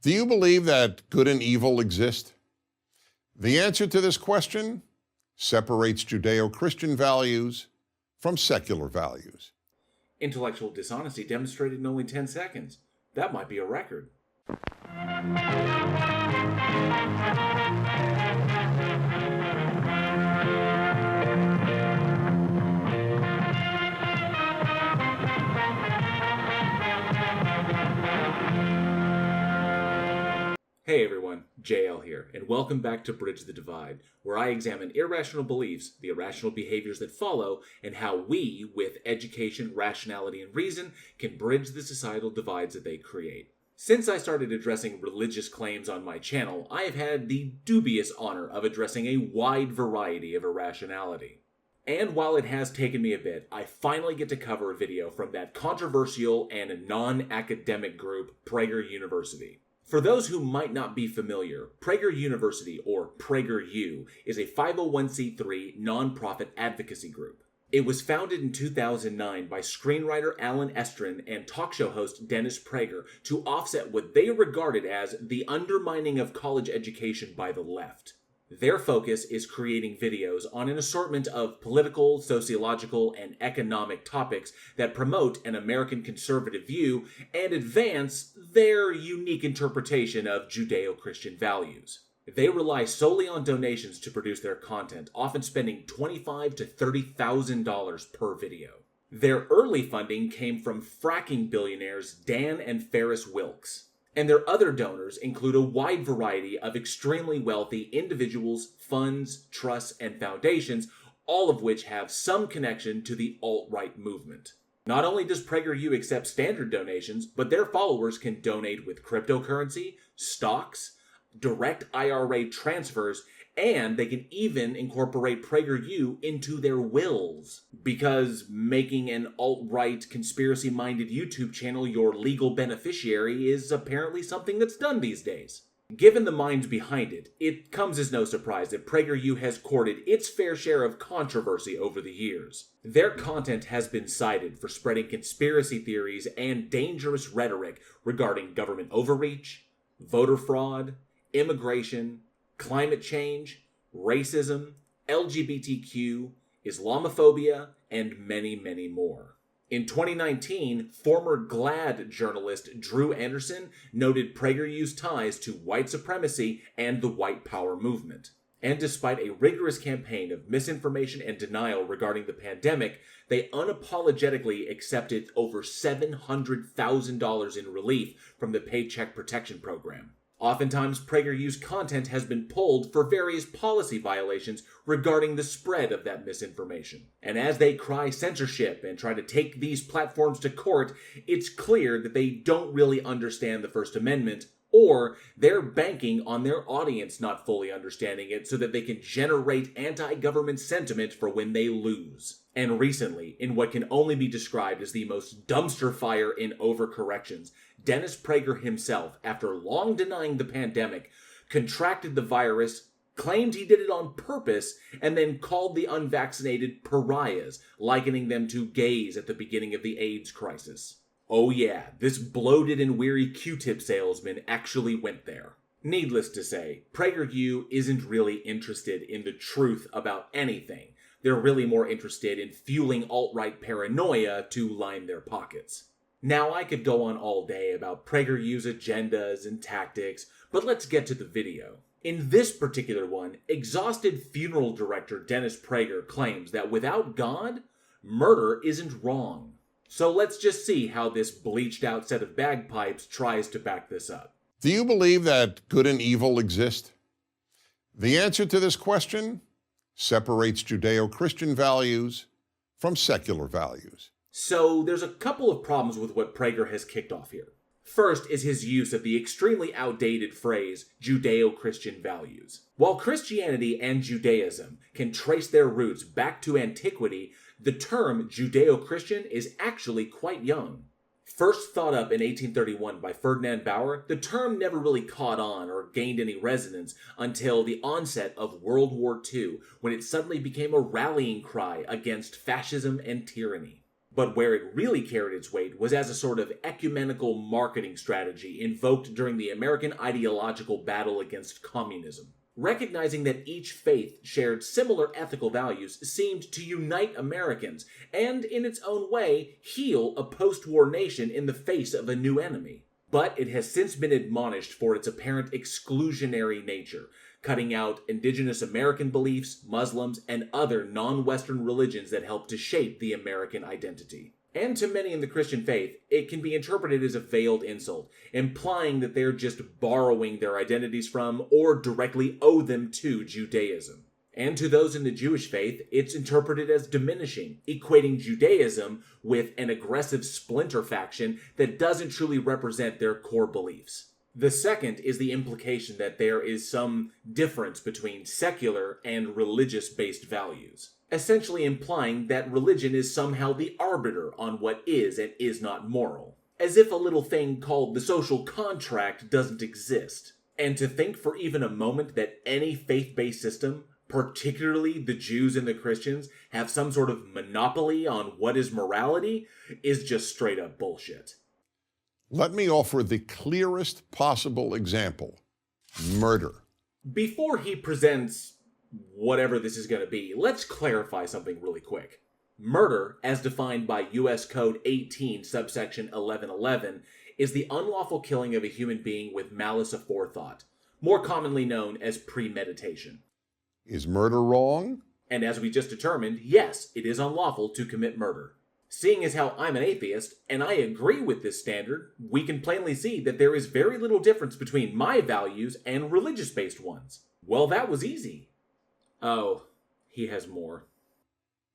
Do you believe that good and evil exist? The answer to this question separates Judeo-Christian values from secular values. Intellectual dishonesty demonstrated in only 10 seconds. That might be a record. Hey everyone, JL here, and welcome back to Bridge the Divide, where I examine irrational beliefs, the irrational behaviors that follow, and how we, with education, rationality, and reason, can bridge the societal divides that they create. Since I started addressing religious claims on my channel, I have had the dubious honor of addressing a wide variety of irrationality. And while it has taken me a bit, I finally get to cover a video from that controversial and non-academic group, PragerU. For those who might not be familiar, PragerU, or PragerU, is a 501c3 nonprofit advocacy group. It was founded in 2009 by screenwriter Alan Estrin and talk show host Dennis Prager to offset what they regarded as the undermining of college education by the left. Their focus is creating videos on an assortment of political, sociological, and economic topics that promote an American conservative view and advance their unique interpretation of Judeo-Christian values. They rely solely on donations to produce their content, often spending $25,000 to $30,000 per video. Their early funding came from fracking billionaires Dan and Ferris Wilks. And their other donors include a wide variety of extremely wealthy individuals, funds, trusts, and foundations, all of which have some connection to the alt-right movement. Not only does PragerU accept standard donations, but their followers can donate with cryptocurrency, stocks, direct IRA transfers, and they can even incorporate PragerU into their wills. Because making an alt-right, conspiracy-minded YouTube channel your legal beneficiary is apparently something that's done these days. Given the minds behind it, it comes as no surprise that PragerU has courted its fair share of controversy over the years. Their content has been cited for spreading conspiracy theories and dangerous rhetoric regarding government overreach, voter fraud, immigration, climate change, racism, LGBTQ, Islamophobia, and many, many more. In 2019, former GLAAD journalist Drew Anderson noted PragerU's ties to white supremacy and the white power movement. And despite a rigorous campaign of misinformation and denial regarding the pandemic, they unapologetically accepted over $700,000 in relief from the Paycheck Protection Program. Oftentimes, PragerU's content has been pulled for various policy violations regarding the spread of that misinformation. And as they cry censorship and try to take these platforms to court, it's clear that they don't really understand the First Amendment, or they're banking on their audience not fully understanding it so that they can generate anti-government sentiment for when they lose. And recently, in what can only be described as the most dumpster fire in overcorrections, Dennis Prager himself, after long denying the pandemic, contracted the virus, claimed he did it on purpose, and then called the unvaccinated pariahs, likening them to gays at the beginning of the AIDS crisis. Oh yeah, this bloated and weary Q-tip salesman actually went there. Needless to say, PragerU isn't really interested in the truth about anything. They're really more interested in fueling alt-right paranoia to line their pockets. Now, I could go on all day about PragerU's agendas and tactics, but let's get to the video. In this particular one, exhausted funeral director Dennis Prager claims that without God, murder isn't wrong. So let's just see how this bleached out set of bagpipes tries to back this up. Do you believe that good and evil exist? The answer to this question separates Judeo-Christian values from secular values. So there's a couple of problems with what Prager has kicked off here. First is his use of the extremely outdated phrase Judeo-Christian values. While Christianity and Judaism can trace their roots back to antiquity, the term Judeo-Christian is actually quite young. First thought up in 1831 by Ferdinand Bauer, the term never really caught on or gained any resonance until the onset of World War II, when it suddenly became a rallying cry against fascism and tyranny. But where it really carried its weight was as a sort of ecumenical marketing strategy invoked during the American ideological battle against communism. Recognizing that each faith shared similar ethical values seemed to unite Americans and, in its own way, heal a post-war nation in the face of a new enemy. But it has since been admonished for its apparent exclusionary nature, cutting out indigenous American beliefs, Muslims, and other non-Western religions that help to shape the American identity. And to many in the Christian faith, it can be interpreted as a veiled insult, implying that they're just borrowing their identities from or directly owe them to Judaism. And to those in the Jewish faith, it's interpreted as diminishing, equating Judaism with an aggressive splinter faction that doesn't truly represent their core beliefs. The second is the implication that there is some difference between secular and religious-based values, essentially implying that religion is somehow the arbiter on what is and is not moral, as if a little thing called the social contract doesn't exist. And to think for even a moment that any faith-based system, particularly the Jews and the Christians, have some sort of monopoly on what is morality is just straight up bullshit. Let me offer the clearest possible example: murder. Before he presents whatever this is going to be, let's clarify something really quick. Murder, as defined by U.S. Code 18, subsection 1111, is the unlawful killing of a human being with malice aforethought, more commonly known as premeditation. Is murder wrong? And as we just determined, yes, it is unlawful to commit murder. Seeing as how I'm an atheist, and I agree with this standard, we can plainly see that there is very little difference between my values and religious-based ones. Well, that was easy. Oh, he has more.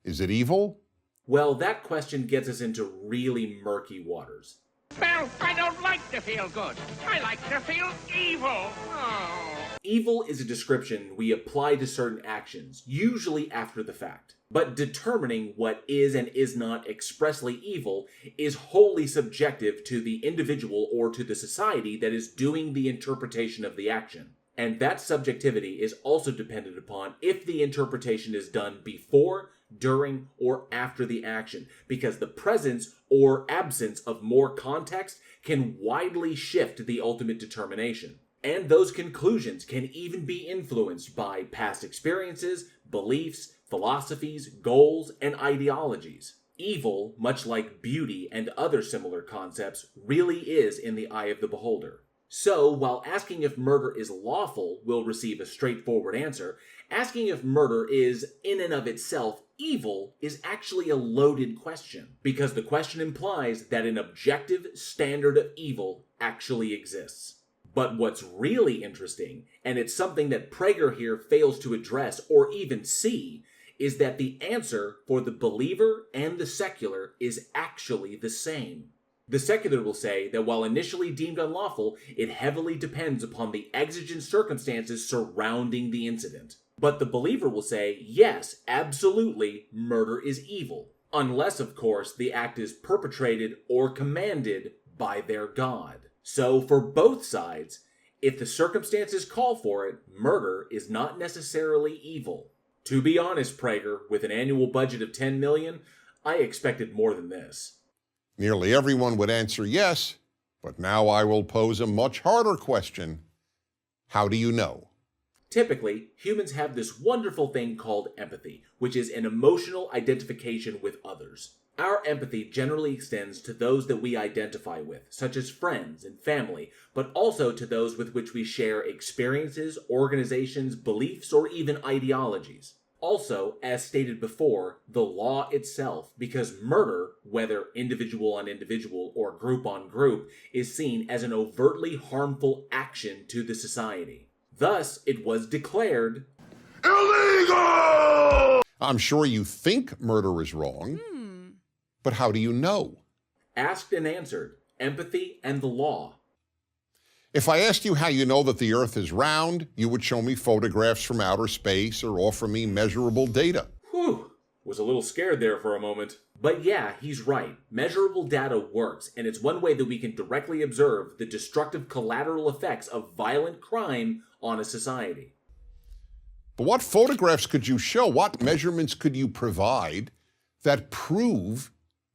Is it evil? Well, that question gets us into really murky waters. Well, I don't like to feel good. I like to feel evil. Oh. Evil is a description we apply to certain actions, usually after the fact. But determining what is and is not expressly evil is wholly subjective to the individual or to the society that is doing the interpretation of the action. And that subjectivity is also dependent upon if the interpretation is done before, during, or after the action, because the presence or absence of more context can widely shift the ultimate determination. And those conclusions can even be influenced by past experiences, beliefs, philosophies, goals, and ideologies. Evil, much like beauty and other similar concepts, really is in the eye of the beholder. So, while asking if murder is lawful will receive a straightforward answer, asking if murder is, in and of itself, evil is actually a loaded question, because the question implies that an objective standard of evil actually exists. But what's really interesting, and it's something that Prager here fails to address or even see, is that the answer for the believer and the secular is actually the same. The secular will say that while initially deemed unlawful, it heavily depends upon the exigent circumstances surrounding the incident. But the believer will say, yes, absolutely, murder is evil. Unless, of course, the act is perpetrated or commanded by their God. So, for both sides, if the circumstances call for it, murder is not necessarily evil. To be honest, Prager, with an annual budget of $10 million, I expected more than this. Nearly everyone would answer yes, but now I will pose a much harder question. How do you know? Typically, humans have this wonderful thing called empathy, which is an emotional identification with others. Our empathy generally extends to those that we identify with, such as friends and family, but also to those with which we share experiences, organizations, beliefs, or even ideologies. Also, as stated before, the law itself, because murder, whether individual on individual or group on group, is seen as an overtly harmful action to the society. Thus, it was declared illegal! I'm sure you think murder is wrong, but how do you know? Asked and answered. Empathy and the law. If I asked you how you know that the Earth is round, you would show me photographs from outer space or offer me measurable data. Whew, was a little scared there for a moment. But yeah, he's right. Measurable data works, and it's one way that we can directly observe the destructive collateral effects of violent crime on a society. But what photographs could you show? What measurements could you provide that prove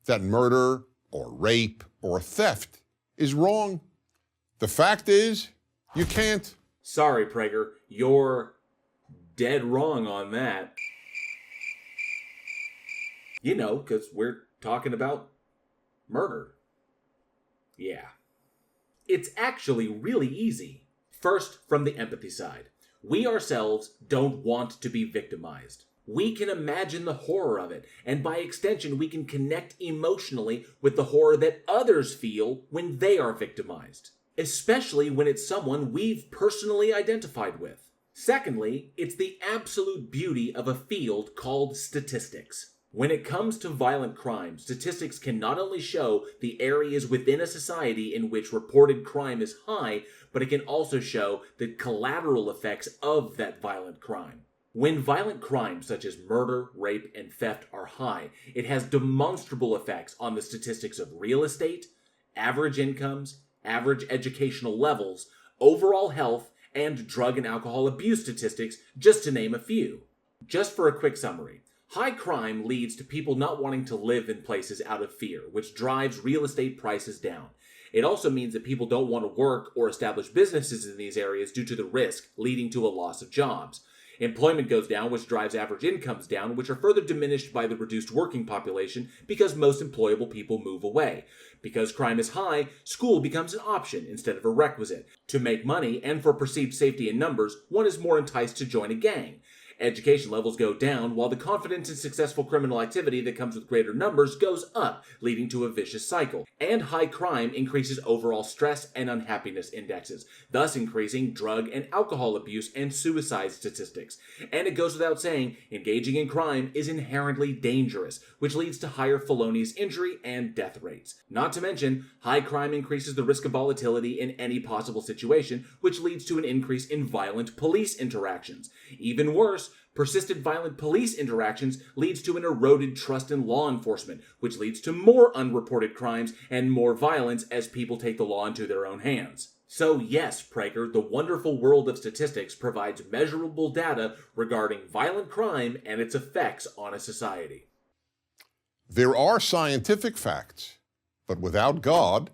that murder or rape or theft is wrong. The fact is, you can't. Sorry, Prager, you're dead wrong on that. You know, because we're talking about murder. Yeah. It's actually really easy. First, from the empathy side. We ourselves don't want to be victimized. We can imagine the horror of it, and by extension, we can connect emotionally with the horror that others feel when they are victimized, especially when it's someone we've personally identified with. Secondly, it's the absolute beauty of a field called statistics. When it comes to violent crime, statistics can not only show the areas within a society in which reported crime is high, but it can also show the collateral effects of that violent crime. When violent crimes such as murder, rape, and theft are high, it has demonstrable effects on the statistics of real estate, average incomes, average educational levels, overall health, and drug and alcohol abuse statistics, just to name a few. Just for a quick summary. High crime leads to people not wanting to live in places out of fear, which drives real estate prices down. It also means that people don't want to work or establish businesses in these areas due to the risk, leading to a loss of jobs. Employment goes down, which drives average incomes down, which are further diminished by the reduced working population because most employable people move away. Because crime is high, school becomes an option instead of a requisite. To make money, and for perceived safety in numbers, one is more enticed to join a gang. Education levels go down, while the confidence in successful criminal activity that comes with greater numbers goes up, leading to a vicious cycle. And high crime increases overall stress and unhappiness indexes, thus increasing drug and alcohol abuse and suicide statistics. And it goes without saying, engaging in crime is inherently dangerous, which leads to higher felonious injury and death rates. Not to mention, high crime increases the risk of volatility in any possible situation, which leads to an increase in violent police interactions. Even worse, persistent violent police interactions leads to an eroded trust in law enforcement, which leads to more unreported crimes and more violence as people take the law into their own hands. So yes, Prager, the wonderful world of statistics provides measurable data regarding violent crime and its effects on a society. There are scientific facts, but without God,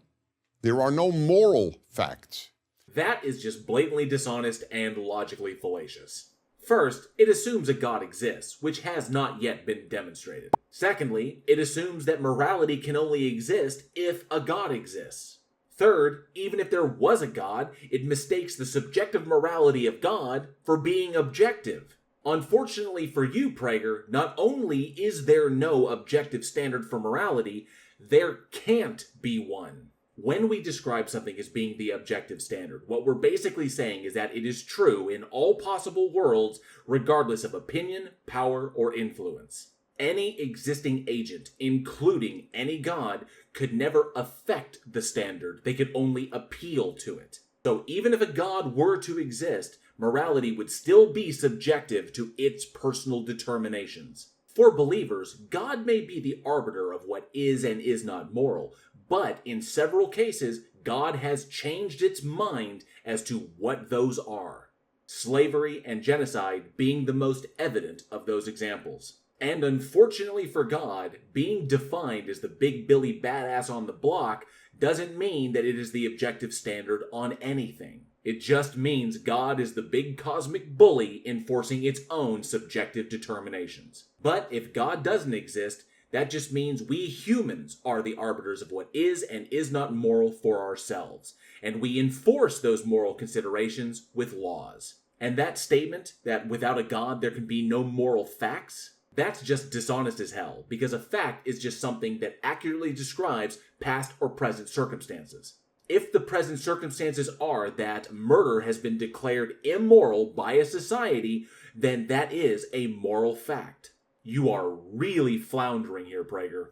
there are no moral facts. That is just blatantly dishonest and logically fallacious. First, it assumes a God exists, which has not yet been demonstrated. Secondly, it assumes that morality can only exist if a God exists. Third, even if there was a God, it mistakes the subjective morality of God for being objective. Unfortunately for you, Prager, not only is there no objective standard for morality, there can't be one. When we describe something as being the objective standard, what we're basically saying is that it is true in all possible worlds, regardless of opinion, power, or influence. Any existing agent, including any god, could never affect the standard. They could only appeal to it. So even if a god were to exist, morality would still be subjective to its personal determinations. For believers, God may be the arbiter of what is and is not moral, but in several cases, God has changed its mind as to what those are. Slavery and genocide being the most evident of those examples. And unfortunately for God, being defined as the big Billy badass on the block doesn't mean that it is the objective standard on anything. It just means God is the big cosmic bully enforcing its own subjective determinations. But if God doesn't exist, that just means we humans are the arbiters of what is and is not moral for ourselves, and we enforce those moral considerations with laws. And that statement, that without a God there can be no moral facts, that's just dishonest as hell, because a fact is just something that accurately describes past or present circumstances. If the present circumstances are that murder has been declared immoral by a society, then that is a moral fact. You are really floundering here, Prager.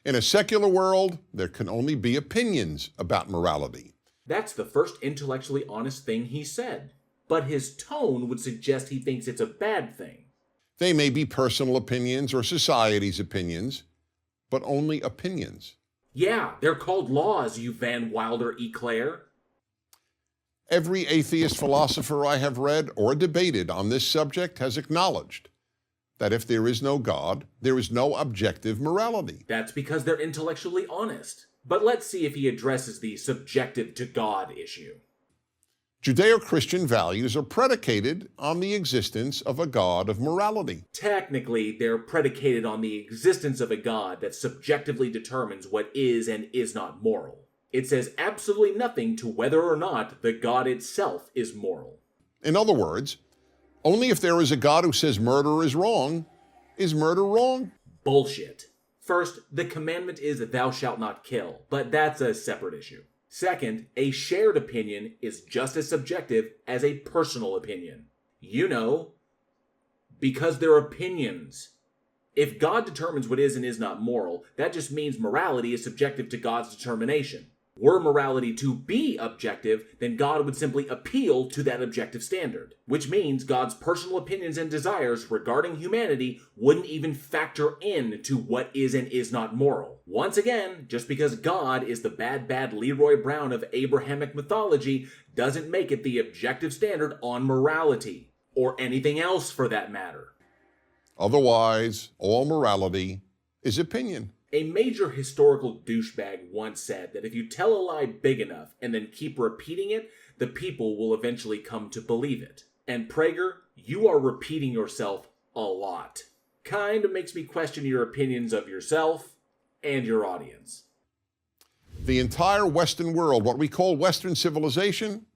In a secular world, there can only be opinions about morality. That's the first intellectually honest thing he said. But his tone would suggest he thinks it's a bad thing. They may be personal opinions or society's opinions, but only opinions. Yeah, they're called laws, you Van Wilder eclair. Every atheist philosopher I have read or debated on this subject has acknowledged that if there is no God, there is no objective morality. That's because they're intellectually honest. But let's see if he addresses the subjective to God issue. Judeo-Christian values are predicated on the existence of a God of morality. Technically, they're predicated on the existence of a God that subjectively determines what is and is not moral. It says absolutely nothing to whether or not the God itself is moral. In other words, only if there is a God who says murder is murder wrong? Bullshit. First, the commandment is thou shalt not kill, but that's a separate issue. Second, a shared opinion is just as subjective as a personal opinion. You know, because they're opinions. If God determines what is and is not moral, that just means morality is subjective to God's determination. Were morality to be objective, then God would simply appeal to that objective standard, which means God's personal opinions and desires regarding humanity wouldn't even factor in to what is and is not moral. Once again, just because God is the bad Leroy Brown of Abrahamic mythology doesn't make it the objective standard on morality, or anything else for that matter. Otherwise, all morality is opinion. A major historical douchebag once said that if you tell a lie big enough and then keep repeating it, the people will eventually come to believe it. And Prager, you are repeating yourself a lot. Kind of makes me question your opinions of yourself and your audience. The entire Western world, what we call Western civilization,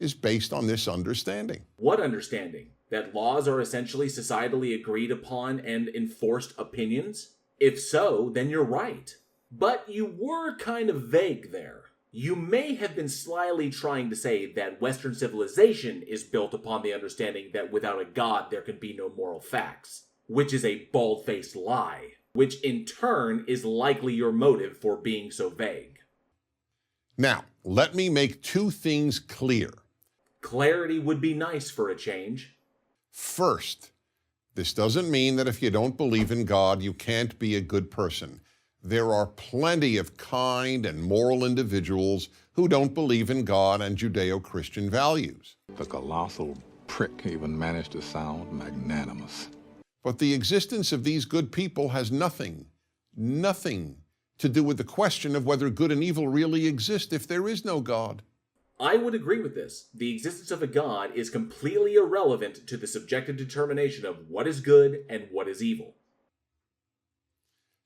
is based on this understanding. What understanding? That laws are essentially societally agreed upon and enforced opinions? If so, then you're right. But you were kind of vague there. You may have been slyly trying to say that Western civilization is built upon the understanding that without a God there can be no moral facts, which is a bald-faced lie, which in turn is likely your motive for being so vague. Now, let me make two things clear. Clarity would be nice for a change. First, this doesn't mean that if you don't believe in God, you can't be a good person. There are plenty of kind and moral individuals who don't believe in God and Judeo-Christian values. The colossal prick even managed to sound magnanimous. But the existence of these good people has nothing to do with the question of whether good and evil really exist if there is no God. I would agree with this. The existence of a God is completely irrelevant to the subjective determination of what is good and what is evil.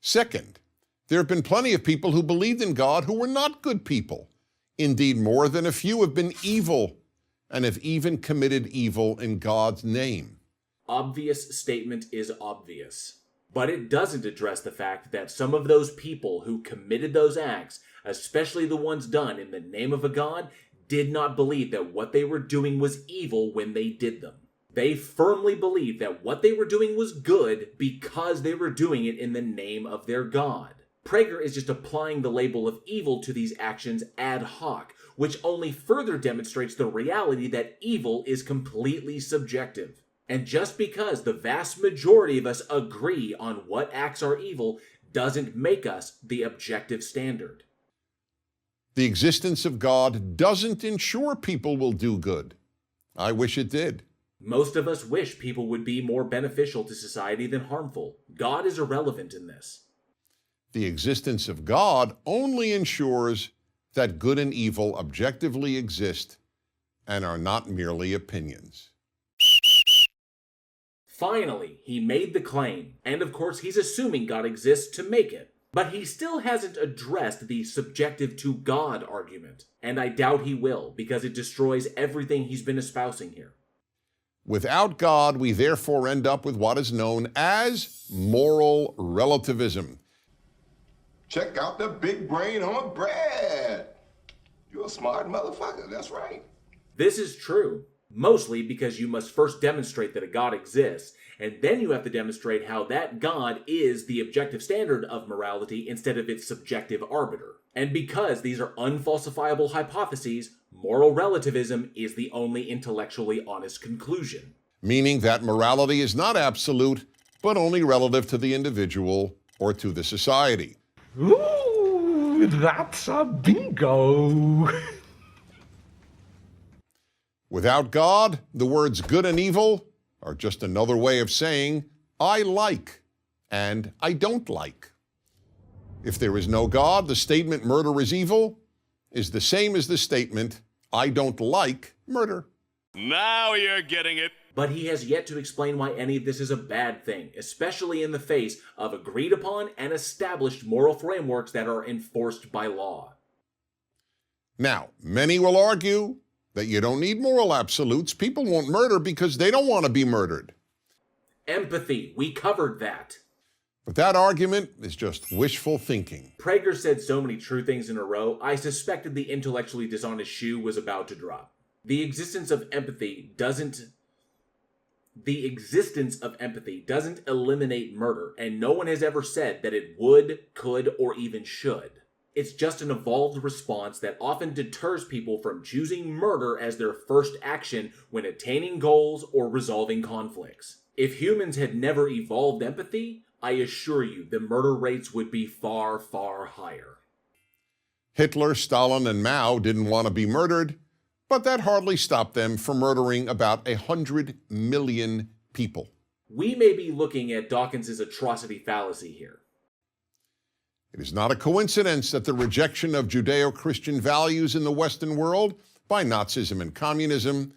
Second, there have been plenty of people who believed in God who were not good people. Indeed, more than a few have been evil and have even committed evil in God's name. Obvious statement is obvious. But it doesn't address the fact that some of those people who committed those acts, especially the ones done in the name of a God, did not believe that what they were doing was evil when they did them. They firmly believed that what they were doing was good because they were doing it in the name of their God. Prager is just applying the label of evil to these actions ad hoc, which only further demonstrates the reality that evil is completely subjective. And just because the vast majority of us agree on what acts are evil doesn't make us the objective standard. The existence of God doesn't ensure people will do good. I wish it did. Most of us wish people would be more beneficial to society than harmful. God is irrelevant in this. The existence of God only ensures that good and evil objectively exist and are not merely opinions. Finally, he made the claim, and of course he's assuming God exists to make it. But he still hasn't addressed the subjective to God argument, and I doubt he will, because it destroys everything he's been espousing here. Without God, we therefore end up with what is known as moral relativism. Check out the big brain on Brad. You're a smart motherfucker, that's right. This is true, mostly because you must first demonstrate that a God exists, and then you have to demonstrate how that God is the objective standard of morality instead of its subjective arbiter. And because these are unfalsifiable hypotheses, moral relativism is the only intellectually honest conclusion. Meaning that morality is not absolute, but only relative to the individual or to the society. Ooh, that's a bingo. Without God, the words good and evil are just another way of saying I like and I don't like. If there is no God, the statement murder is evil is the same as the statement I don't like murder. Now you're getting it. But he has yet to explain why any of this is a bad thing, especially in the face of agreed upon and established moral frameworks that are enforced by law. Now, many will argue that you don't need moral absolutes. People won't murder because they don't want to be murdered. Empathy, we covered that. But that argument is just wishful thinking. Prager said so many true things in a row, I suspected the intellectually dishonest shoe was about to drop. The existence of empathy doesn't eliminate murder, and no one has ever said that it would, could, or even should. It's just an evolved response that often deters people from choosing murder as their first action when attaining goals or resolving conflicts. If humans had never evolved empathy, I assure you the murder rates would be far, far higher. Hitler, Stalin, and Mao didn't want to be murdered, but that hardly stopped them from murdering about 100 million people. We may be looking at Dawkins's atrocity fallacy here. It is not a coincidence that the rejection of Judeo-Christian values in the Western world by Nazism and communism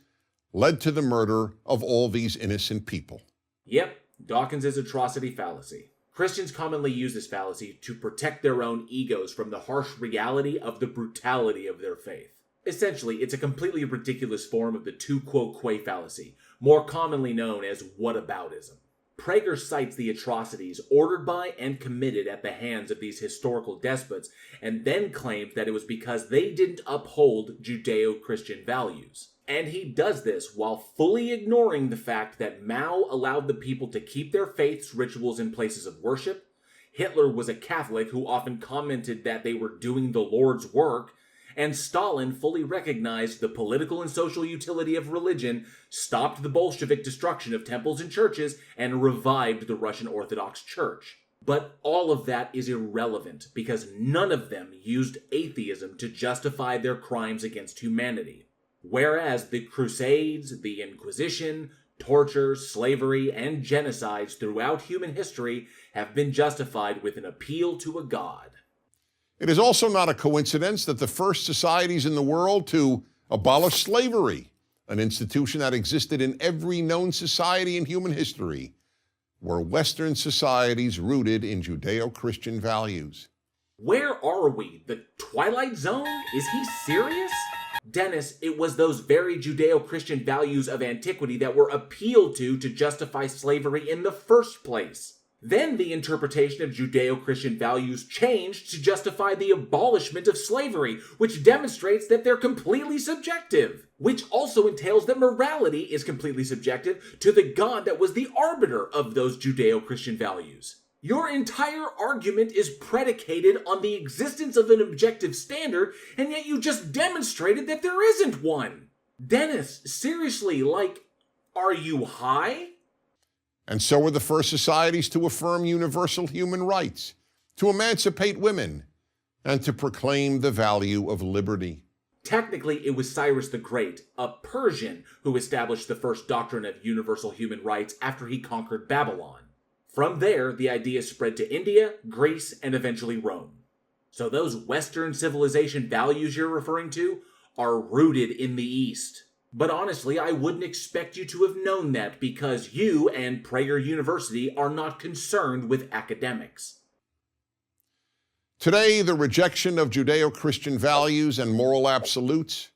led to the murder of all these innocent people. Yep, Dawkins's atrocity fallacy. Christians commonly use this fallacy to protect their own egos from the harsh reality of the brutality of their faith. Essentially, it's a completely ridiculous form of the tu quoque fallacy, more commonly known as whataboutism. Prager cites the atrocities ordered by and committed at the hands of these historical despots, and then claims that it was because they didn't uphold Judeo-Christian values. And he does this while fully ignoring the fact that Mao allowed the people to keep their faiths, rituals, and places of worship. Hitler was a Catholic who often commented that they were doing the Lord's work, and Stalin fully recognized the political and social utility of religion, stopped the Bolshevik destruction of temples and churches, and revived the Russian Orthodox Church. But all of that is irrelevant because none of them used atheism to justify their crimes against humanity. Whereas the Crusades, the Inquisition, torture, slavery, and genocides throughout human history have been justified with an appeal to a god. It is also not a coincidence that the first societies in the world to abolish slavery, an institution that existed in every known society in human history, were Western societies rooted in Judeo-Christian values. Where are we? The Twilight Zone? Is he serious? Dennis, it was those very Judeo-Christian values of antiquity that were appealed to justify slavery in the first place. Then the interpretation of Judeo-Christian values changed to justify the abolishment of slavery, which demonstrates that they're completely subjective, which also entails that morality is completely subjective to the God that was the arbiter of those Judeo-Christian values. Your entire argument is predicated on the existence of an objective standard, and yet you just demonstrated that there isn't one. Dennis, seriously, are you high? And so were the first societies to affirm universal human rights, to emancipate women, and to proclaim the value of liberty. Technically, it was Cyrus the Great, a Persian, who established the first doctrine of universal human rights after he conquered Babylon. From there, the idea spread to India, Greece, and eventually Rome. So those Western civilization values you're referring to are rooted in the East. But honestly, I wouldn't expect you to have known that because you and Prager University are not concerned with academics. Today, the rejection of Judeo-Christian values and moral absolutes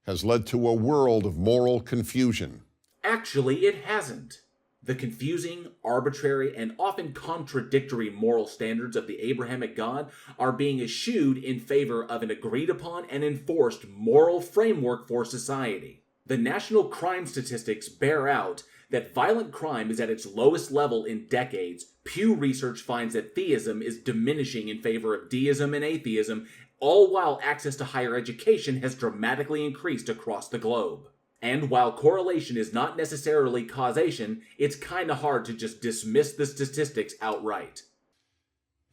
has led to a world of moral confusion. Actually, it hasn't. The confusing, arbitrary, and often contradictory moral standards of the Abrahamic God are being eschewed in favor of an agreed-upon and enforced moral framework for society. The national crime statistics bear out that violent crime is at its lowest level in decades. Pew Research finds that theism is diminishing in favor of deism and atheism, all while access to higher education has dramatically increased across the globe. And while correlation is not necessarily causation, it's kinda hard to just dismiss the statistics outright.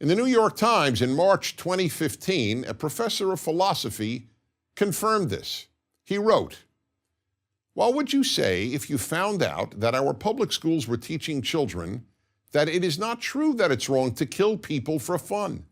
In the New York Times in March 2015, a professor of philosophy confirmed this. He wrote, "What would you say if you found out that our public schools were teaching children that it is not true that it's wrong to kill people for fun.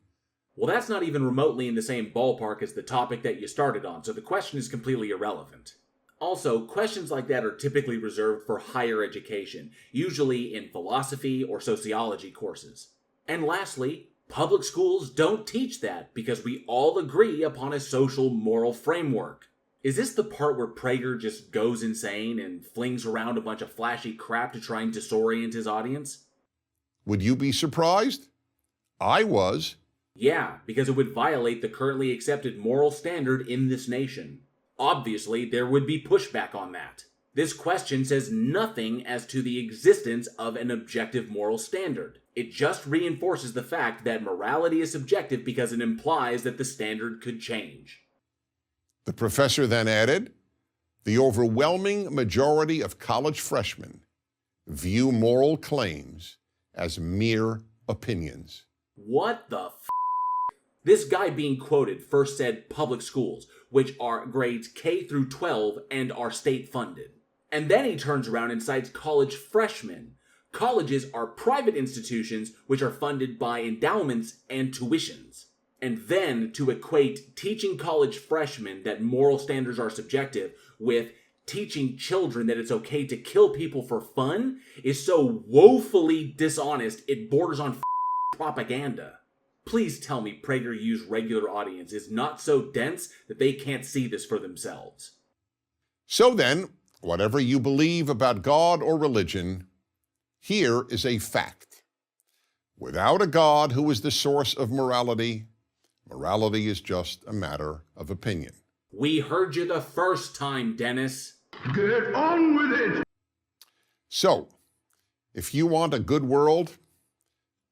Well, that's not even remotely in the same ballpark as the topic that you started on, so the question is completely irrelevant. Also, questions like that are typically reserved for higher education, usually in philosophy or sociology courses. And lastly, public schools don't teach that because we all agree upon a social moral framework. Is this the part where Prager just goes insane and flings around a bunch of flashy crap to try and disorient his audience? Would you be surprised? I was. Yeah, because it would violate the currently accepted moral standard in this nation. Obviously, there would be pushback on that. This question says nothing as to the existence of an objective moral standard. It just reinforces the fact that morality is subjective because it implies that the standard could change. The professor then added, the overwhelming majority of college freshmen view moral claims as mere opinions. What the f***? This guy being quoted first said public schools, which are grades K through 12 and are state funded. And then he turns around and cites college freshmen. Colleges are private institutions which are funded by endowments and tuitions. And then to equate teaching college freshmen that moral standards are subjective with teaching children that it's okay to kill people for fun is so woefully dishonest it borders on propaganda. Please tell me PragerU's regular audience is not so dense that they can't see this for themselves. So then, whatever you believe about God or religion, here is a fact. Without a God who is the source of morality, morality is just a matter of opinion. We heard you the first time, Dennis. Get on with it! So, if you want a good world,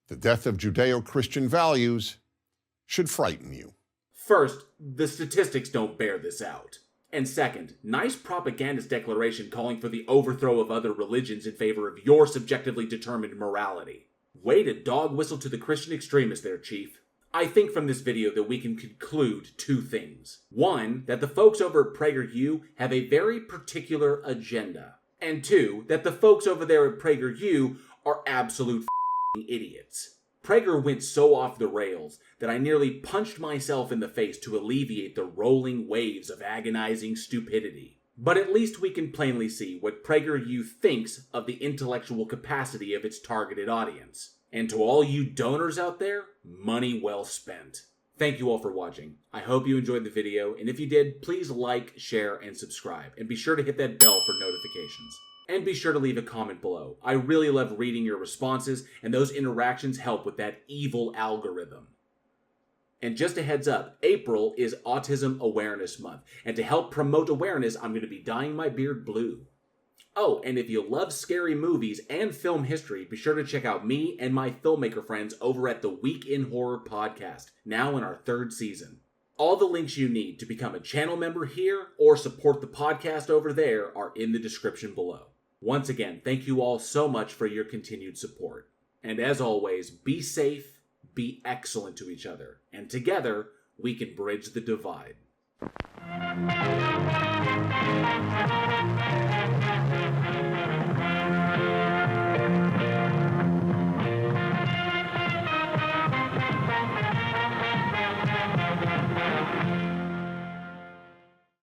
the death of Judeo-Christian values should frighten you. First, the statistics don't bear this out. And second, nice propagandist declaration calling for the overthrow of other religions in favor of your subjectively determined morality. Way to dog whistle to the Christian extremists there, Chief. I think from this video that we can conclude two things. One, that the folks over at PragerU have a very particular agenda. And two, that the folks over there at PragerU are absolute idiots. Prager went so off the rails that I nearly punched myself in the face to alleviate the rolling waves of agonizing stupidity. But at least we can plainly see what PragerU thinks of the intellectual capacity of its targeted audience. And to all you donors out there, money well spent. Thank you all for watching. I hope you enjoyed the video, and if you did, please like, share, and subscribe. And be sure to hit that bell for notifications. And be sure to leave a comment below. I really love reading your responses, and those interactions help with that evil algorithm. And just a heads up, April is Autism Awareness Month, and to help promote awareness, I'm going to be dyeing my beard blue. Oh, and if you love scary movies and film history, be sure to check out me and my filmmaker friends over at the Week in Horror podcast, now in our 3rd season. All the links you need to become a channel member here or support the podcast over there are in the description below. Once again, thank you all so much for your continued support. And as always, be safe, be excellent to each other, and together we can bridge the divide.